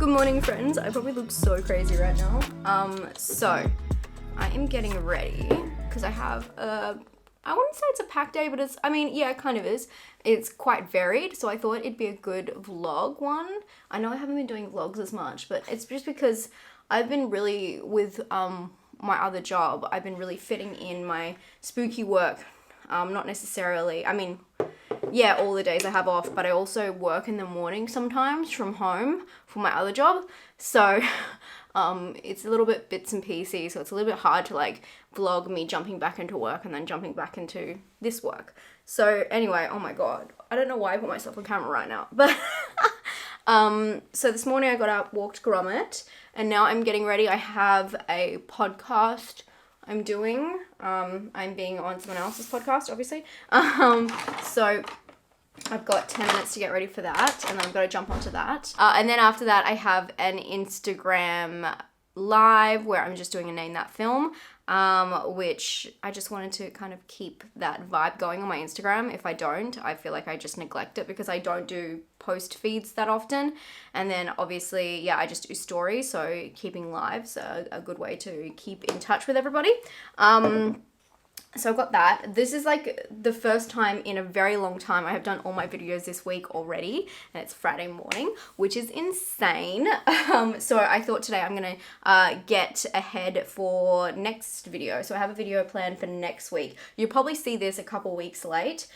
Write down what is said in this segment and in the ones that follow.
Good morning, friends. I probably look so crazy right now. So I am getting ready because I have I wouldn't say it's a packed day, but yeah, it kind of is. It's quite varied, so I thought it'd be a good vlog one. I know I haven't been doing vlogs as much, but it's just because I've been really, with my other job, I've been really fitting in my spooky work. Not necessarily, yeah, all the days I have off, but I also work in the morning sometimes from home for my other job. So it's a little bit bits and pieces, so it's a little bit hard to like vlog me jumping back into work and then jumping back into this work. So anyway, oh my god, I don't know why I put myself on camera right now, but so this morning I got up, walked Gromit, and now I'm getting ready. I have a podcast I'm doing. I'm being on someone else's podcast, obviously. So I've got 10 minutes to get ready for that, and then I've got to jump onto that. And then after that, I have an Instagram live where I'm just doing a Name That Film, which I just wanted to kind of keep that vibe going on my Instagram. If I don't, I feel like I just neglect it because I don't do post feeds that often. And then obviously, yeah, I just do stories, so keeping lives a good way to keep in touch with everybody. So I've got that. This is like the first time in a very long time I have done all my videos this week already, and it's Friday morning, which is insane. So I thought today I'm gonna get ahead for next video. So I have a video planned for next week. You'll probably see this a couple weeks late.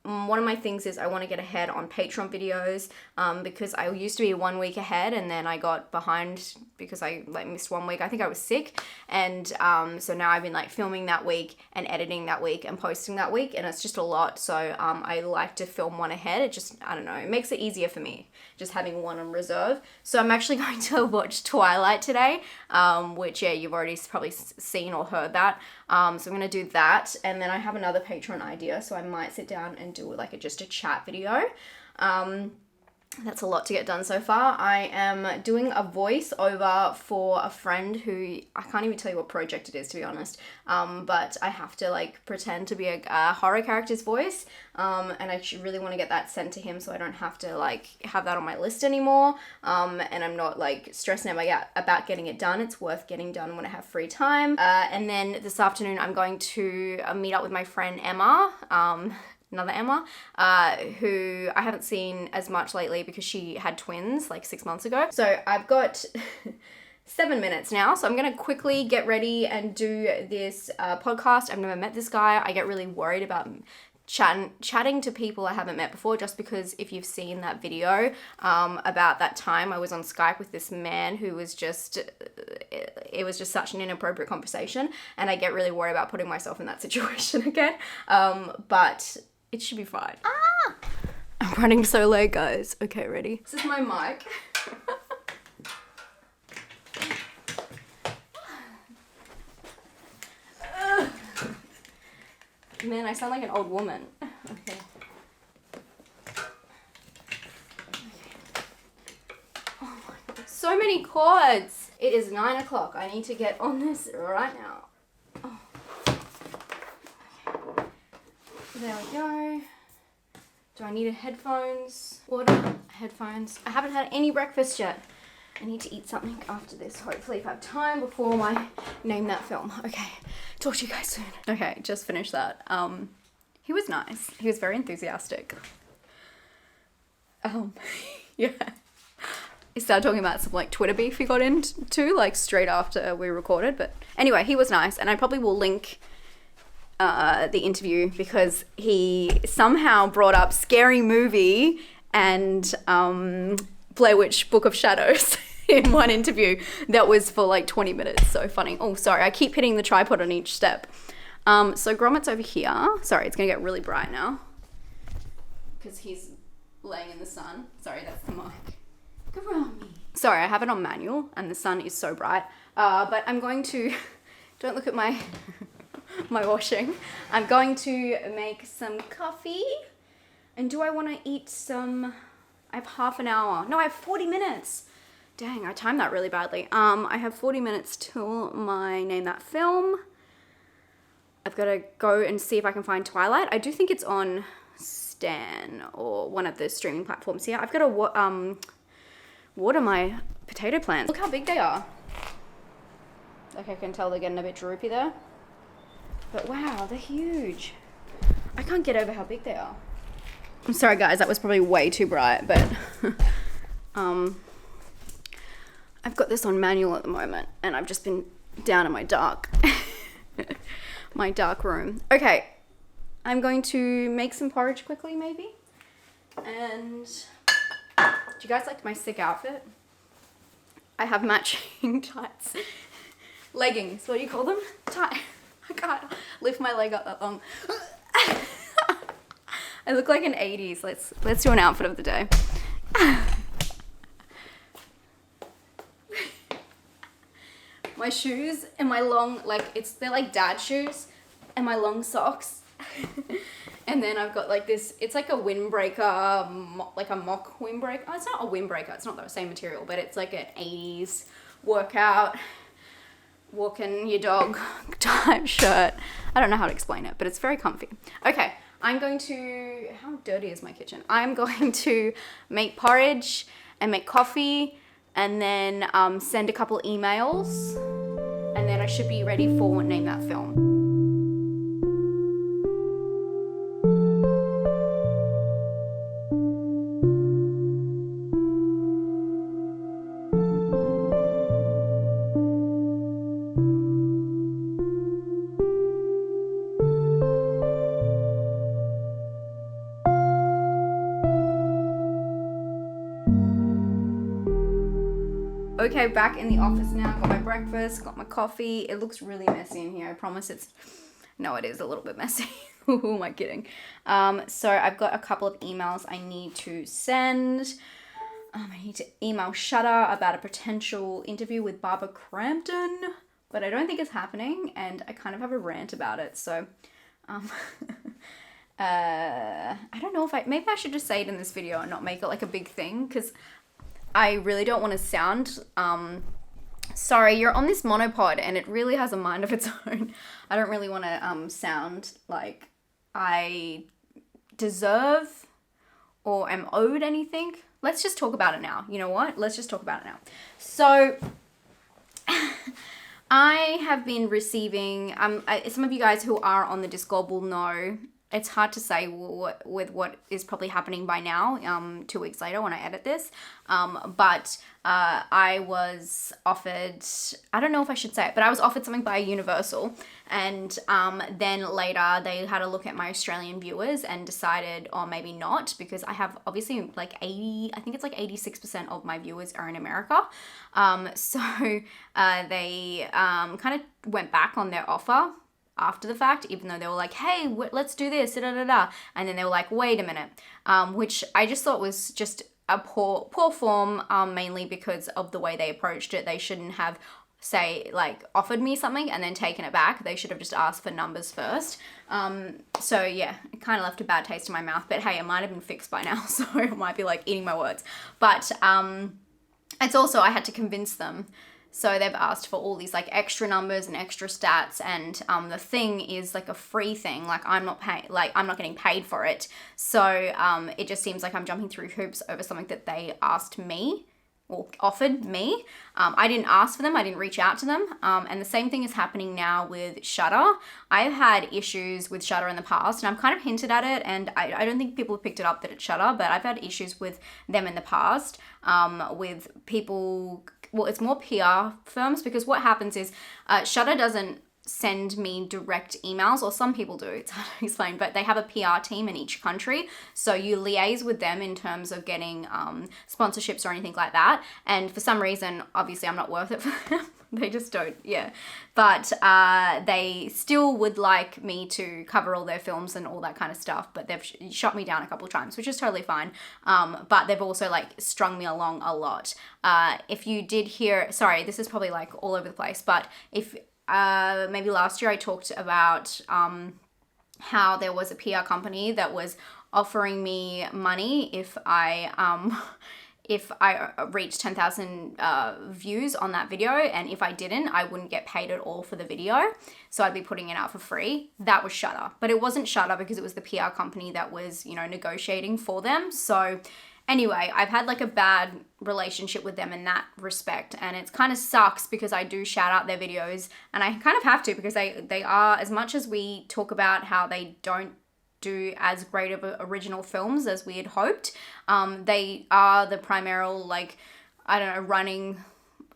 One of my things is I want to get ahead on Patreon videos, because I used to be 1 week ahead, and then I got behind because I missed 1 week. I think I was sick, and so now I've been filming that week and editing that week and posting that week, and it's just a lot. So I like to film one ahead. It just, I don't know, it makes it easier for me just having one on reserve. So I'm actually going to watch Twilight today, which, yeah, you've already probably seen or heard that. So I'm going to do that, and then I have another Patreon idea, so I might sit down and do just a chat video. That's a lot to get done so far. I am doing a voiceover for a friend who, I can't even tell you what project it is, to be honest, but I have to pretend to be a horror character's voice, and I really want to get that sent to him so I don't have to have that on my list anymore, and I'm not stressing about getting it done. It's worth getting done when I have free time. And then this afternoon I'm going to meet up with my friend Emma, another Emma, who I haven't seen as much lately because she had twins 6 months ago. So I've got 7 minutes now, so I'm gonna quickly get ready and do this podcast. I've never met this guy. I get really worried about chatting to people I haven't met before, just because if you've seen that video about that time I was on Skype with this man who was just, it was just such an inappropriate conversation, and I get really worried about putting myself in that situation again, but it should be fine. I'm running so late, guys. Okay, ready? This is my mic. Man, I sound like an old woman. Okay. Oh my god, so many cords. It is 9 o'clock. I need to get on this right now. Oh. Okay. There we go. Do I need headphones? Water, headphones. I haven't had any breakfast yet. I need to eat something after this, hopefully, if I have time before my Name That Film. Okay, talk to you guys soon. Okay, just finished that. He was nice. He was very enthusiastic. Yeah. He started talking about some Twitter beef he got into, straight after we recorded. But anyway, he was nice, and I probably will link the interview because he somehow brought up Scary Movie and Blair Witch Book of Shadows in one interview that was for 20 minutes. So funny. Oh, sorry, I keep hitting the tripod on each step. So Gromit's over here. Sorry, it's gonna get really bright now because he's laying in the sun. Sorry, that's the mic. Grommy. Sorry, I have it on manual and the sun is so bright. But I'm going to, don't look at my my washing. I'm going to make some coffee. And do I want to eat some? I have half an hour. No, I have 40 minutes. Dang, I timed that really badly. I have 40 minutes till my Name That Film. I've got to go and see if I can find Twilight. I do think it's on Stan or one of the streaming platforms here. I've got to water my potato plants. Look how big they are. Like I can tell they're getting a bit droopy there. But wow, they're huge. I can't get over how big they are. I'm sorry guys, that was probably way too bright, but I've got this on manual at the moment and I've just been down in my dark room. Okay, I'm going to make some porridge quickly maybe. And do you guys like my sick outfit? I have matching tights. Leggings, what do you call them? Tight. I can't lift my leg up that long. I look like an 80s. Let's do an outfit of the day. My shoes and my long, they're like dad shoes and my long socks. And then I've got like this, it's like a windbreaker, like a mock windbreaker. Oh, it's not a windbreaker, it's not the same material, but it's like an 80s workout, walking your dog type shirt. I don't know how to explain it, but it's very comfy. Okay, I'm going to, how dirty is my kitchen? I'm going to make porridge and make coffee and then send a couple emails and then I should be ready for Name That Film. Okay, back in the office now. Got my breakfast, got my coffee. It looks really messy in here. I promise it's... No, it is a little bit messy. Who am I kidding? So I've got a couple of emails I need to send. I need to email Shutter about a potential interview with Barbara Crampton, but I don't think it's happening, and I kind of have a rant about it, so... I don't know if maybe I should just say it in this video and not make it like a big thing, because... I really don't want to sound, sorry, you're on this monopod and it really has a mind of its own. I don't really want to sound like I deserve or am owed anything. Let's just talk about it now. You know what? Let's just talk about it now. So, I have been receiving, some of you guys who are on the Discord will know, it's hard to say with what is probably happening by now, 2 weeks later when I edit this. But I was offered, I don't know if I should say it, but I was offered something by Universal. And then later they had a look at my Australian viewers and decided, or maybe not, because I have obviously like 86% of my viewers are in America. So they kind of went back on their offer after the fact, even though they were like, hey, let's do this, da-da-da-da. And then they were like, wait a minute, which I just thought was just a poor form, mainly because of the way they approached it. They shouldn't have, say, like, offered me something and then taken it back. They should have just asked for numbers first. So yeah, it kind of left a bad taste in my mouth, but hey, it might have been fixed by now, so I might be like eating my words. But it's also, I had to convince them. So they've asked for all these like extra numbers and extra stats, and the thing is like a free thing. Like I'm not getting paid for it. So it just seems like I'm jumping through hoops over something that they asked me or offered me. I didn't ask for them. I didn't reach out to them. And the same thing is happening now with Shutter. I've had issues with Shutter in the past, and I've kind of hinted at it, and I don't think people have picked it up that it's Shutter, but I've had issues with them in the past, with people. Well, it's more PR firms, because what happens is Shutter doesn't send me direct emails, or some people do, it's hard to explain, but they have a PR team in each country, so you liaise with them in terms of getting sponsorships or anything like that, and for some reason, obviously I'm not worth it for them. They just don't, yeah. But they still would like me to cover all their films and all that kind of stuff, but they've shot me down a couple of times, which is totally fine. But they've also like strung me along a lot. If you did hear, sorry, this is probably like all over the place, but if maybe last year I talked about how there was a PR company that was offering me money if I reached 10,000 views on that video, and if I didn't, I wouldn't get paid at all for the video, so I'd be putting it out for free. That was Shutter, but it wasn't Shutter because it was the PR company that was, you know, negotiating for them. So Anyway, I've had like a bad relationship with them in that respect, and it kind of sucks because I do shout out their videos, and I kind of have to, because they are, as much as we talk about how they don't do as great of original films as we had hoped, they are the primary, like, I don't know, running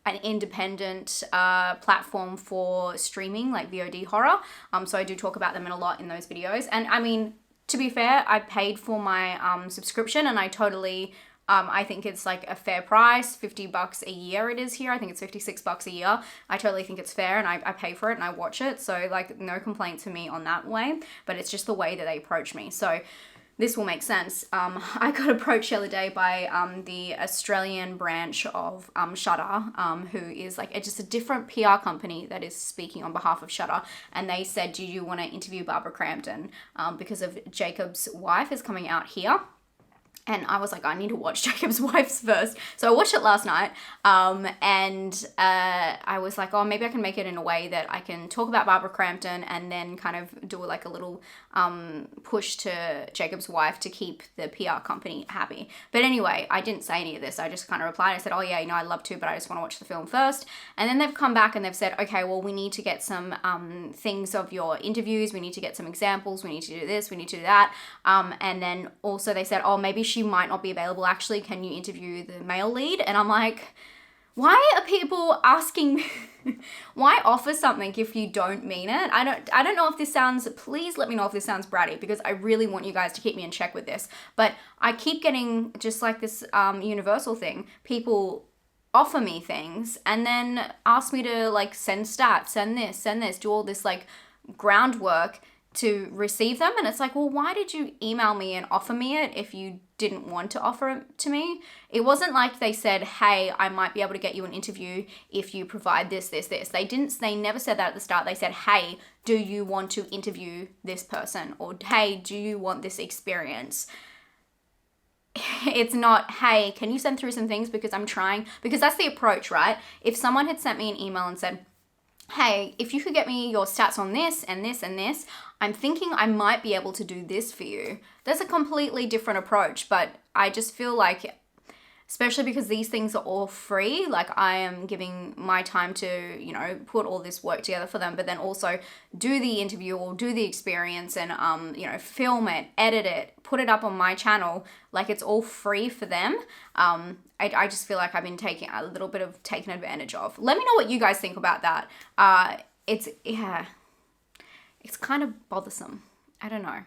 an independent platform for streaming, like VOD horror. So I do talk about them a lot in those videos. And I mean, to be fair, I paid for my subscription, and I totally, I think it's like a fair price, $50 a year it is here. I think it's $56 a year. I totally think it's fair, and I pay for it and I watch it. So like, no complaints for me on that way, but it's just the way that they approach me. So this will make sense. I got approached the other day by the Australian branch of Shudder, who is like just a different PR company that is speaking on behalf of Shudder. And they said, do you want to interview Barbara Crampton? Because of Jacob's Wife is coming out here. And I was like, I need to watch Jacob's Wife's first. So I watched it last night. And I was like, oh, maybe I can make it in a way that I can talk about Barbara Crampton and then kind of do like a little push to Jacob's Wife to keep the PR company happy. But anyway, I didn't say any of this. I just kind of replied. I said, oh yeah, I'd love to, but I just want to watch the film first. And then they've come back and they've said, okay, well, we need to get some things of your interviews. We need to get some examples. We need to do this. We need to do that. And then also they said, oh, maybe she might not be available. Actually, can you interview the male lead? And I'm like, why are people asking why offer something if you don't mean it? I don't know if this sounds, please let me know if this sounds bratty, because I really want you guys to keep me in check with this. But I keep getting just like this universal thing. People offer me things and then ask me to like send stats, send this, do all this like groundwork to receive them. And it's like, well, why did you email me and offer me it if you didn't want to offer it to me? It wasn't like they said, hey, I might be able to get you an interview if you provide this. They never said that at the start. They said, hey, do you want to interview this person? Or, hey, do you want this experience? It's not, hey, can you send through some things because I'm trying? Because that's the approach, right? If someone had sent me an email and said, hey, if you could get me your stats on this and this and this, I'm thinking I might be able to do this for you. That's a completely different approach, but I just feel like, especially because these things are all free, like I am giving my time to, you know, put all this work together for them, but then also do the interview or do the experience and, you know, film it, edit it, put it up on my channel. Like it's all free for them. I just feel like I've been taking a little bit of taken advantage of. Let me know what you guys think about that. It's kind of bothersome. I don't know.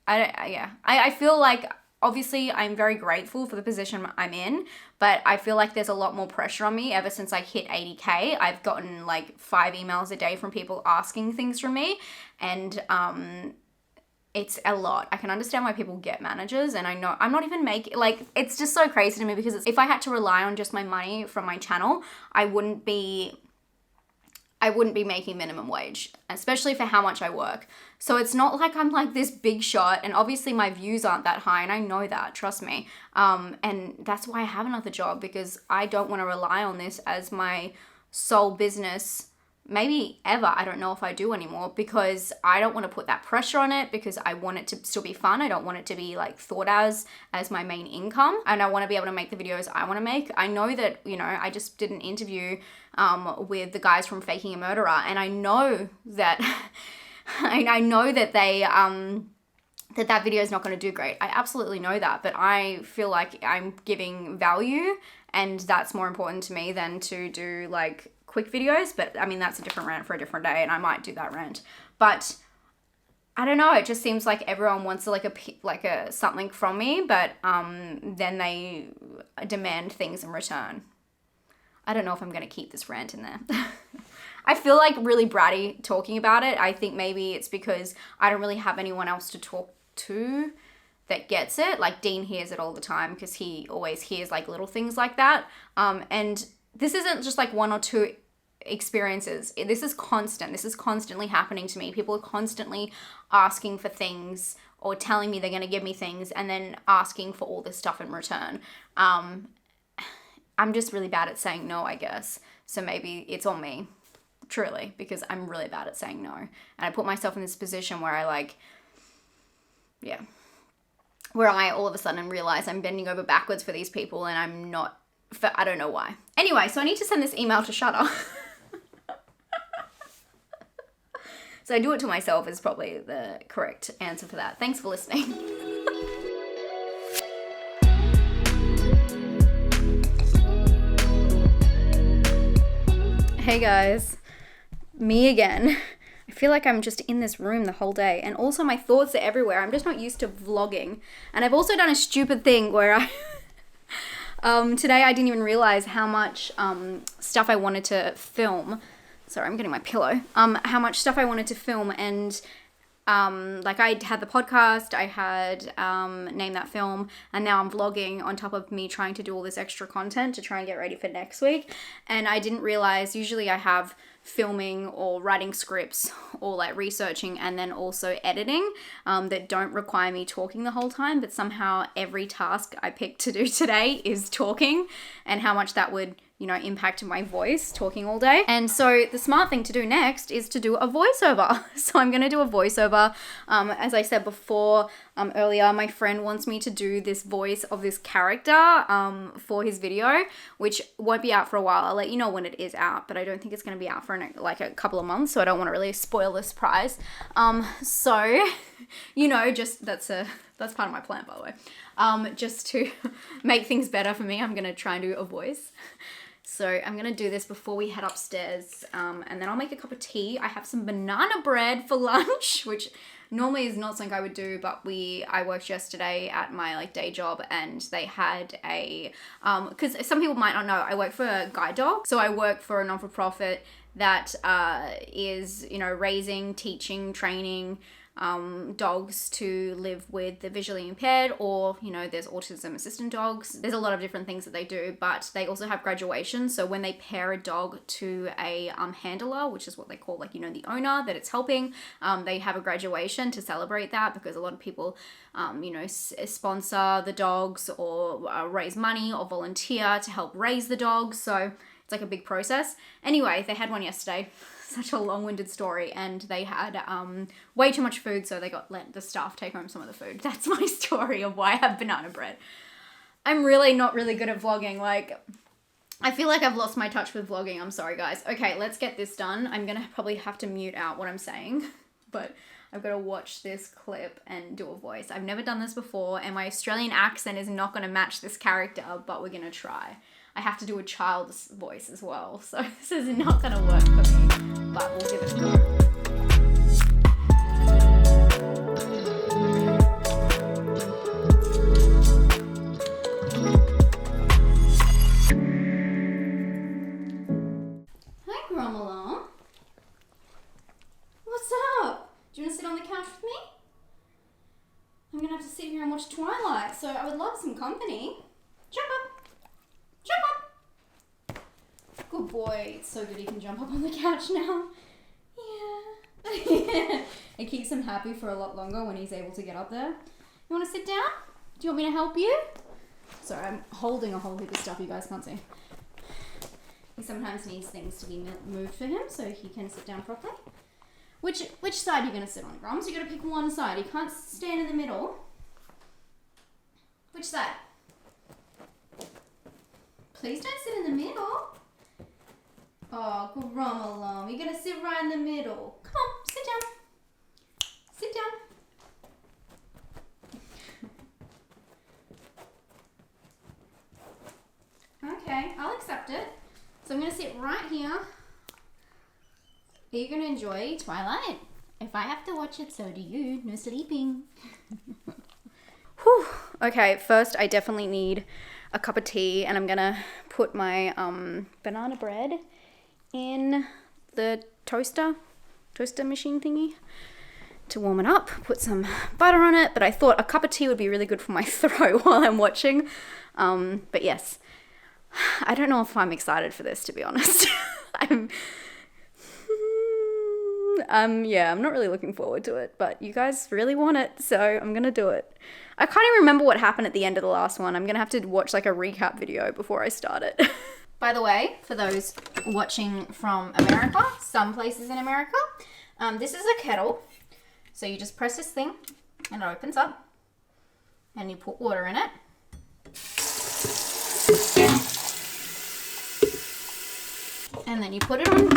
I feel like, obviously, I'm very grateful for the position I'm in, but I feel like there's a lot more pressure on me ever since I hit 80K. I've gotten like 5 emails a day from people asking things from me, and it's a lot. I can understand why people get managers, and I know I'm not even making, like, it's just so crazy to me because if I had to rely on just my money from my channel, I wouldn't be making minimum wage, especially for how much I work. So it's not like I'm like this big shot, and obviously my views aren't that high, and I know that, trust me. And that's why I have another job, because I don't want to rely on this as my sole business, maybe ever. I don't know if I do anymore, because I don't want to put that pressure on it, because I want it to still be fun. I don't want it to be like thought as my main income, and I want to be able to make the videos I want to make. I know that, you know, I just did an interview with the guys from Faking a Murderer, and I know that I know that they that video is not going to do great. I absolutely know that, but I feel like I'm giving value, and that's more important to me than to do like quick videos. But I mean, that's a different rant for a different day, and I might do that rant. But I don't know, it just seems like everyone wants like a something from me, but then they demand things in return. I don't know if I'm going to keep this rant in there. I feel like really bratty talking about it. I think maybe it's because I don't really have anyone else to talk to that gets it. Like Dean hears it all the time because he always hears like little things like that. And this isn't just like 1 or 2 experiences. This is constant. This is constantly happening to me. People are constantly asking for things or telling me they're going to give me things and then asking for all this stuff in return. I'm just really bad at saying no, I guess. So maybe it's on me, truly, because I'm really bad at saying no. And I put myself in this position where I like, yeah. where I all of a sudden realize I'm bending over backwards for these people and I'm not, I don't know why. Anyway, so I need to send this email to Shutter. So I do it to myself is probably the correct answer for that. Thanks for listening. Hey guys, me again. I feel like I'm just in this room the whole day, and also my thoughts are everywhere. I'm just not used to vlogging. And I've also done a stupid thing where today I didn't even realize how much stuff I wanted to film. Sorry, I'm getting my pillow. How much stuff I wanted to film, and like I had the podcast, I had Name That Film, and now I'm vlogging on top of me trying to do all this extra content to try and get ready for next week. And I didn't realize, usually I have filming or writing scripts or like researching and then also editing that don't require me talking the whole time, but somehow every task I picked to do today is talking, and how much that would, you know, impact my voice talking all day. And so the smart thing to do next is to do a voiceover. So I'm going to do a voiceover. As I said before, earlier, my friend wants me to do this voice of this character for his video, which won't be out for a while. I'll let you know when it is out, but I don't think it's going to be out for like a couple of months, so I don't want to really spoil the surprise. So, you know, just that's part of my plan, by the way. Just to make things better for me, I'm going to try and do a voice. So I'm going to do this before we head upstairs, and then I'll make a cup of tea. I have some banana bread for lunch, which normally is not something I would do, but I worked yesterday at my like day job, and they had a, because some people might not know, I work for a guide dog. So I work for a non-for-profit that is, you know, raising, teaching, training dogs to live with the visually impaired, or, you know, there's autism assistant dogs. There's a lot of different things that they do, but they also have graduation. So when they pair a dog to a handler, which is what they call, like, you know, the owner that it's helping, they have a graduation to celebrate that, because a lot of people, you know, sponsor the dogs or raise money or volunteer to help raise the dogs. So it's like a big process. Anyway, they had one yesterday. Such a long-winded story, and they had way too much food, so they let the staff take home some of the food. That's my story of why I have banana bread. I'm really not really good at vlogging. Like, I feel like I've lost my touch with vlogging. I'm sorry, guys. Okay, let's get this done. I'm gonna probably have to mute out what I'm saying, but I've got to watch this clip and do a voice. I've never done this before, and my Australian accent is not gonna match this character, but we're gonna try. I have to do a child's voice as well, so this is not gonna work for me, but we'll give it a go. Hi, Gromolo. What's up? Do you want to sit on the couch with me? I'm gonna have to sit here and watch Twilight, so I would love some company. Jump up. Jump up! Good boy. It's so good he can jump up on the couch now. Yeah. It keeps him happy for a lot longer when he's able to get up there. You want to sit down? Do you want me to help you? Sorry, I'm holding a whole heap of stuff you guys can't see. He sometimes needs things to be moved for him so he can sit down properly. Which side are you going to sit on, Grums? You got to pick one side. You can't stand in the middle. Which side? Please don't sit in the middle. Oh, Gromolo, you're gonna sit right in the middle. Come on, sit down. Sit down. Okay, I'll accept it. So I'm gonna sit right here. Are you gonna enjoy Twilight? If I have to watch it, so do you. No sleeping. Whew. Okay, first I definitely need a cup of tea, and I'm gonna put my banana bread in the toaster machine thingy to warm it up, put some butter on it, but I thought a cup of tea would be really good for my throat while I'm watching. But yes, I don't know if I'm excited for this, to be honest. I'm not really looking forward to it, but you guys really want it, so I'm gonna do it. I can't even remember what happened at the end of the last one. I'm gonna have to watch like a recap video before I start it. By the way, for those watching from America, some places in America, this is a kettle. So you just press this thing and it opens up. and you put water in it. And then you put it on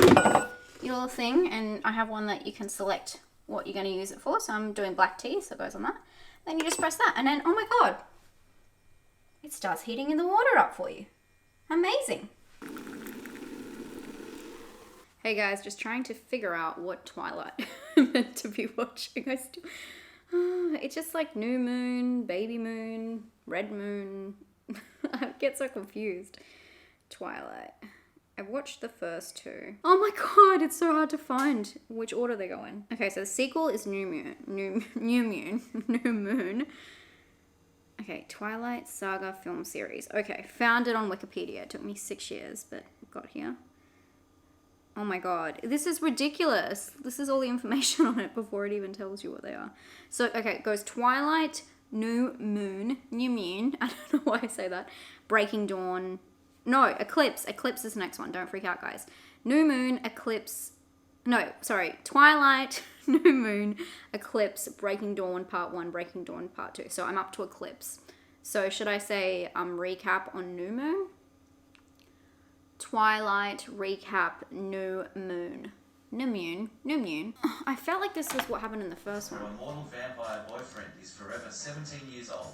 your little thing, and I have one that you can select what you're going to use it for. So I'm doing black tea, so it goes on that. Then you just press that, and then, oh my God, it starts heating the water up for you. Amazing. Hey guys, just trying to figure out what twilight I'm meant to be watching. It's just like new moon, baby moon, red moon. I get so confused. Twilight. I've watched the first two. Oh my God, it's so hard to find which order they go in. Okay, so the sequel is New Moon. Okay, Twilight Saga film series. Okay, found it on Wikipedia. It took me 6 years, but got here. Oh my God, this is ridiculous. This is all the information on it before it even tells you what they are. So, okay, it goes Twilight, New Moon. I don't know why I say that. Breaking Dawn. No, Eclipse. Eclipse is the next one. Don't freak out, guys. New Moon, Eclipse. No, sorry. Twilight, New Moon, Eclipse, Breaking Dawn Part 1, Breaking Dawn Part 2. So I'm up to Eclipse. So should I say recap on New Moon? Twilight, recap, New Moon. New Moon. I felt like this was what happened in the first one. Her immortal vampire boyfriend is forever 17 years old.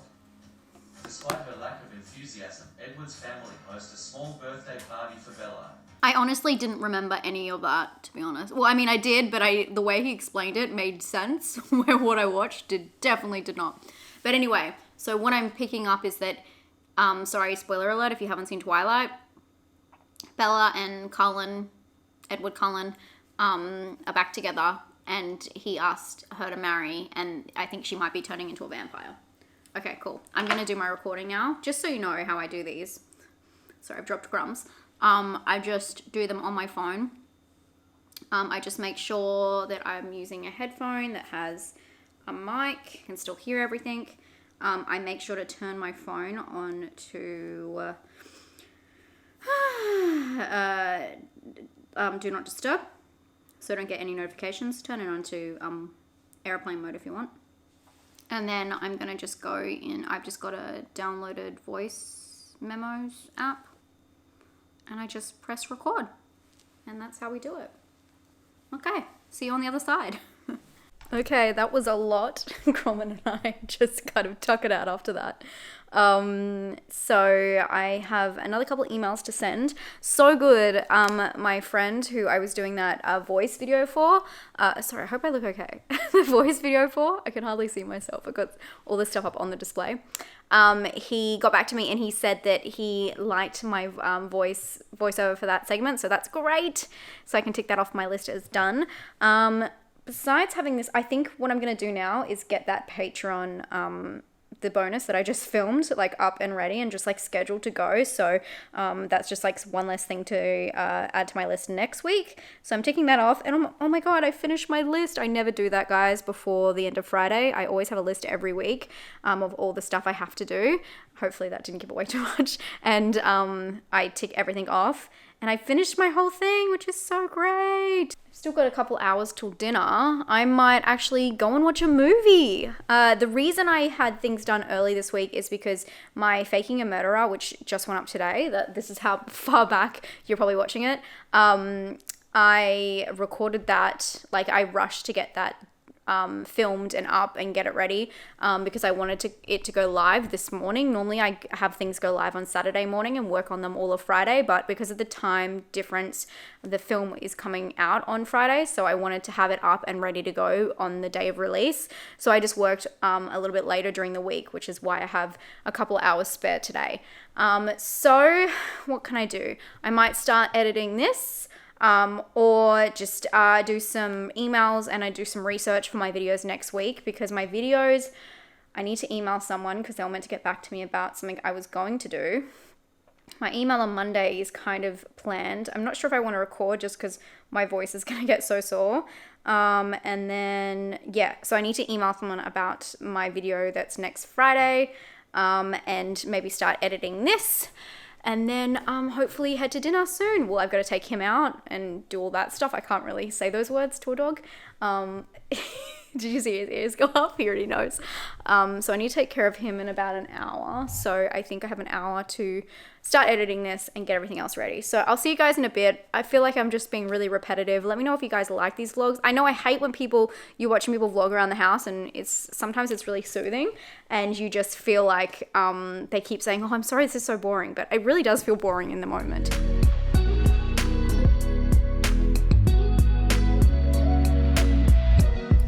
Despite her lack of enthusiasm, Edward's family hosts a small birthday party for Bella. I honestly didn't remember any of that, to be honest. Well, I mean, I did, but the way he explained it made sense, where what I watched definitely did not. But anyway, so what I'm picking up is that, sorry, spoiler alert if you haven't seen Twilight, Bella and Edward Cullen, are back together, and he asked her to marry, and I think she might be turning into a vampire. Okay, cool. I'm going to do my recording now, just so you know how I do these. Sorry, I've dropped crumbs. I just do them on my phone. I just make sure that I'm using a headphone that has a mic, can still hear everything. I make sure to turn my phone on to do not disturb, so I don't get any notifications. Turn it on to airplane mode if you want. And then I'm going to just go in. I've just got a downloaded voice memos app. And I just press record. And that's how we do it. Okay, see you on the other side. Okay, that was a lot. Croman and I just kind of tuck it out after that. So I have another couple emails to send. So good. My friend who I was doing that voice video for, sorry, I hope I look okay. The voice video for, I can hardly see myself. I've got all this stuff up on the display. He got back to me and he said that he liked my voiceover for that segment. So that's great. So I can tick that off my list as done. Besides having this, I think what I'm going to do now is get that Patreon, the bonus that I just filmed, like up and ready and just like scheduled to go. So that's just like one less thing to add to my list next week. So I'm ticking that off. And oh my God, I finished my list. I never do that, guys, before the end of Friday. I always have a list every week of all the stuff I have to do. Hopefully that didn't give away too much. And I tick everything off. And I finished my whole thing, which is so great. Still got a couple hours till dinner. I might actually go and watch a movie. The reason I had things done early this week is because my Faking a Murderer, which just went up today, this is how far back you're probably watching it. I recorded that, like I rushed to get that filmed and up and get it ready because I wanted it to go live this morning. Normally I have things go live on Saturday morning and work on them all of Friday, but because of the time difference, the film is coming out on Friday, so I wanted to have it up and ready to go on the day of release. So I just worked a little bit later during the week, which is why I have a couple of hours spare today. So what can I do? I might start editing this. Or just do some emails and I do some research for my videos next week, because my videos, I need to email someone because they were meant to get back to me about something I was going to do. My email on Monday is kind of planned. I'm not sure if I want to record just because my voice is going to get so sore. And then, yeah, so I need to email someone about my video that's next Friday, and maybe start editing this. And then hopefully head to dinner soon. Well, I've got to take him out and do all that stuff. I can't really say those words to a dog. Did you see his ears go up? He already knows. So I need to take care of him in about an hour. So I think I have an hour to start editing this and get everything else ready. So I'll see you guys in a bit. I feel like I'm just being really repetitive. Let me know if you guys like these vlogs. I know I hate when you're watching people vlog around the house, and sometimes it's really soothing and you just feel like they keep saying, oh, I'm sorry, this is so boring. But it really does feel boring in the moment.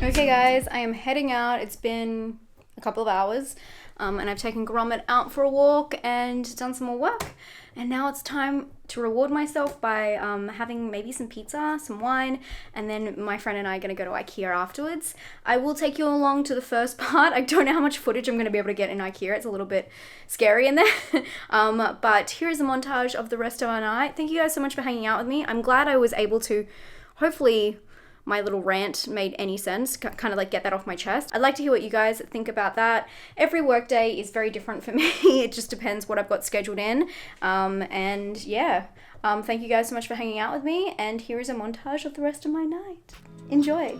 Okay guys, I am heading out. It's been a couple of hours and I've taken Gromit out for a walk and done some more work. And now it's time to reward myself by having maybe some pizza, some wine, and then my friend and I are going to go to IKEA afterwards. I will take you along to the first part. I don't know how much footage I'm going to be able to get in IKEA. It's a little bit scary in there. But here is a montage of the rest of our night. Thank you guys so much for hanging out with me. I'm glad I was able to, hopefully, my little rant made any sense, kind of like get that off my chest. I'd like to hear what you guys think about that. Every workday is very different for me. It just depends what I've got scheduled in. And yeah, thank you guys so much for hanging out with me. And here is a montage of the rest of my night. Enjoy.